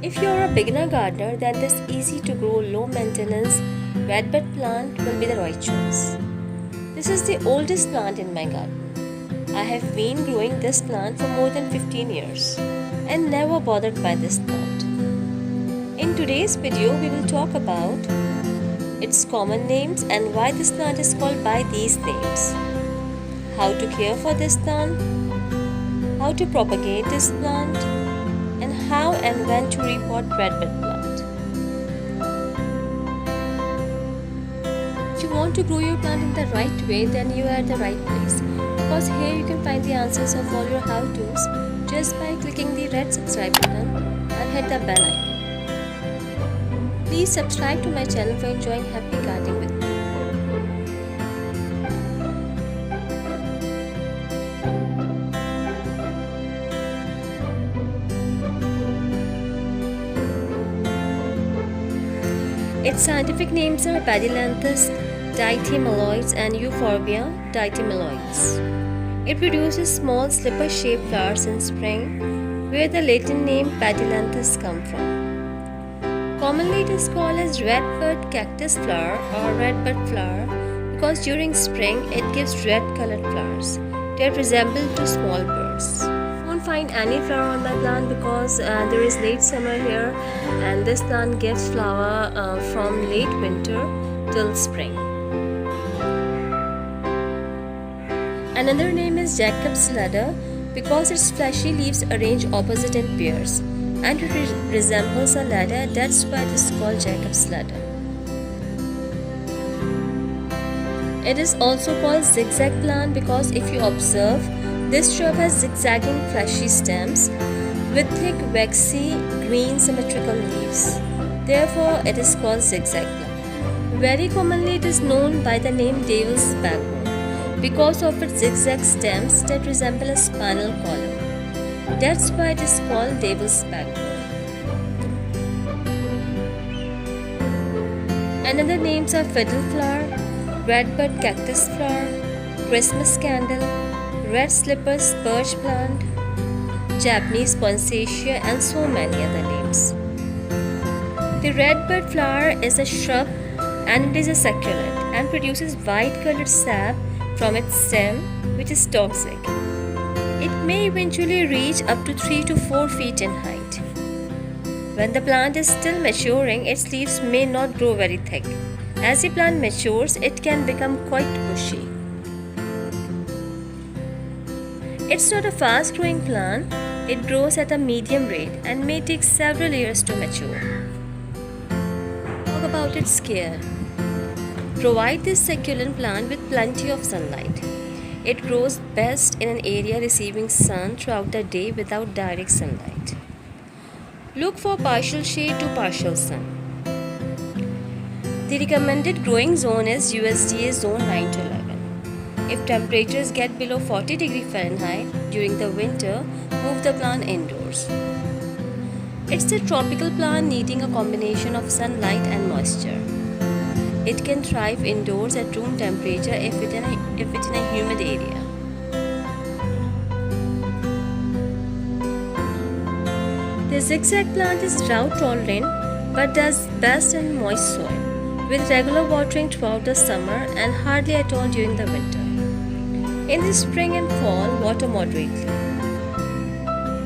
If you are a beginner gardener, then this easy to grow, low maintenance redbud plant will be the right choice. This is the oldest plant in my garden. I have been growing this plant for more than 15 years and never bothered by this plant. In today's video, we will talk about its common names and why this plant is called by these names, how to care for this plant, how to propagate this plant, and how and when to repot redbud plant. If you want to grow your plant in the right way, then you are at the right place, because here you can find the answers of all your how-tos just by clicking the red subscribe button and hit the bell icon. Please subscribe to my channel for enjoying happy gardening with me. Its scientific names are Pedilanthus ditymeloides and Euphorbia ditymeloides. It produces small slipper-shaped flowers in spring, where the Latin name Pedilanthus comes from. Commonly it is called as redbird cactus flower or redbud flower because during spring it gives red colored flowers that resemble to small birds. You won't find any flower on the plant because there is late summer here, and this plant gives flower from late winter till spring. Another name is Jacob's ladder because its fleshy leaves arrange opposite in pairs, and it resembles a ladder. That's why it is called Jacob's ladder. It is also called zigzag plant because if you observe, this shrub has zigzagging fleshy stems with thick waxy green symmetrical leaves. Therefore, it is called zigzag plant. Very commonly it is known by the name devil's backbone because of its zigzag stems that resemble a spinal column. That's why it is called devil's backbone. Another names are fiddle flower, redbud cactus flower, Christmas candle, red slipper spurge plant, Japanese poinsettia, and so many other names. The redbud flower is a shrub and it is a succulent and produces white colored sap from its stem, which is toxic. It may eventually reach up to 3 to 4 feet in height. When the plant is still maturing, its leaves may not grow very thick. As the plant matures, it can become quite bushy. It's not a fast-growing plant. It grows at a medium rate and may take several years to mature. Talk about its care. Provide this succulent plant with plenty of sunlight. It grows best in an area receiving sun throughout the day without direct sunlight. Look for partial shade to partial sun. The recommended growing zone is USDA zone 9 to 11. If temperatures get below 40 degrees Fahrenheit during the winter, move the plant indoors. It's a tropical plant needing a combination of sunlight and moisture. It can thrive indoors at room temperature if it's in a humid area. The zigzag plant is drought tolerant but does best in moist soil, with regular watering throughout the summer and hardly at all during the winter. In the spring and fall, water moderately.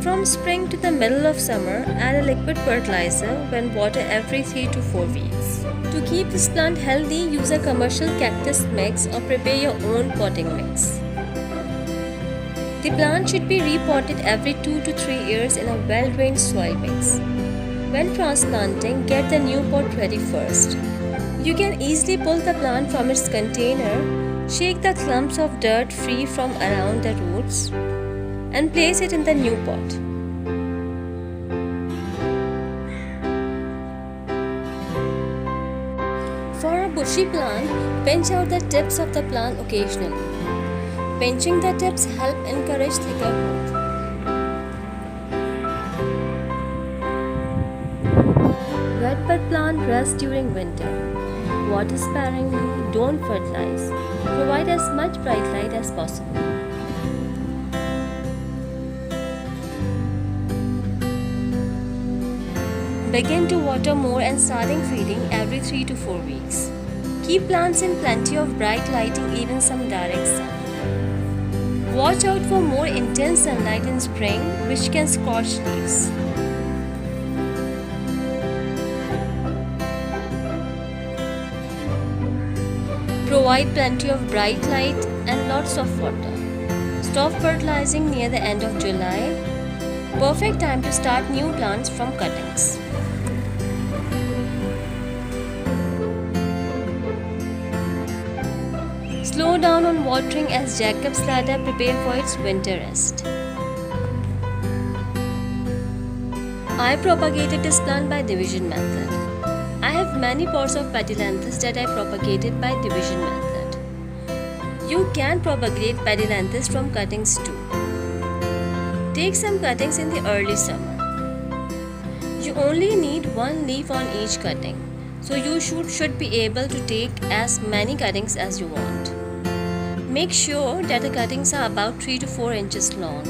From spring to the middle of summer, add a liquid fertilizer when water every 3 to 4 weeks. To keep this plant healthy, use a commercial cactus mix or prepare your own potting mix. The plant should be repotted every 2 to 3 years in a well-drained soil mix. When transplanting, get the new pot ready first. You can easily pull the plant from its container, shake the clumps of dirt free from around the roots, and place it in the new pot. For a bushy plant, pinch out the tips of the plant occasionally. Pinching the tips help encourage thicker growth. Redbud plant rests during winter. Water sparingly, don't fertilize. Provide as much bright light as possible. Begin to water more and starting feeding every 3 to 4 weeks. Keep plants in plenty of bright lighting, even some direct sun. Watch out for more intense sunlight in spring, which can scorch leaves. Provide plenty of bright light and lots of water. Stop fertilizing near the end of July. Perfect time to start new plants from cuttings. Slow down on watering as Jacob's ladder prepares for its winter rest. I propagated this plant by division method. I have many pots of Pendylanthus that I propagated by division method. You can propagate Pendylanthus from cuttings too. Take some cuttings in the early summer. You only need one leaf on each cutting, so you should be able to take as many cuttings as you want. Make sure that the cuttings are about 3 to 4 inches long.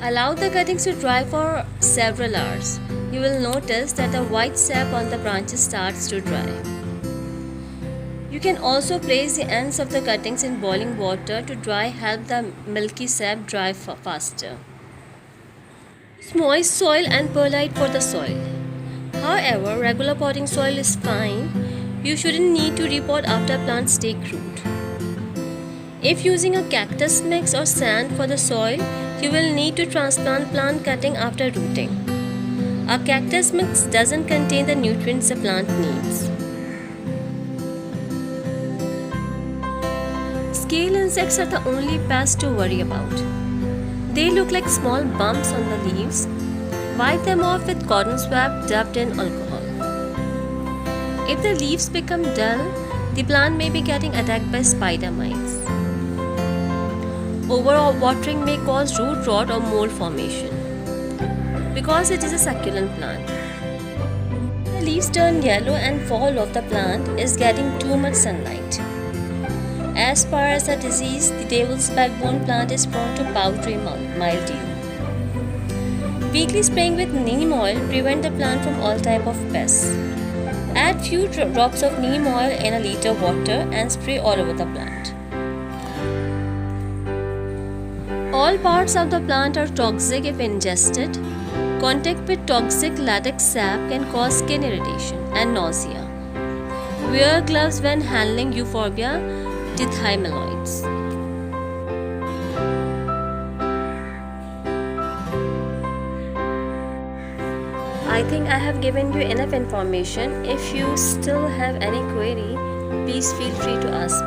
Allow the cuttings to dry for several hours. You will notice that the white sap on the branches starts to dry. You can also place the ends of the cuttings in boiling water to help the milky sap dry faster. Use moist soil and perlite for the soil. However, regular potting soil is fine. You shouldn't need to repot after plants take root. If using a cactus mix or sand for the soil, you will need to transplant plant cutting after rooting. A cactus mix doesn't contain the nutrients the plant needs. Scale insects are the only pests to worry about. They look like small bumps on the leaves. Wipe them off with cotton swab dipped in alcohol. If the leaves become dull, the plant may be getting attacked by spider mites. Overwatering may cause root rot or mold formation. Because it is a succulent plant, the leaves turn yellow and fall off the plant is getting too much sunlight. As far as the disease, the devil's backbone plant is prone to powdery mildew. Weekly spraying with neem oil prevents the plant from all type of pests. Add few drops of neem oil in a liter water and spray all over the plant. All parts of the plant are toxic if ingested. Contact with toxic latex sap can cause skin irritation and nausea. Wear gloves when handling Euphorbia dithymeloids. I think I have given you enough information. If you still have any query, please feel free to ask me.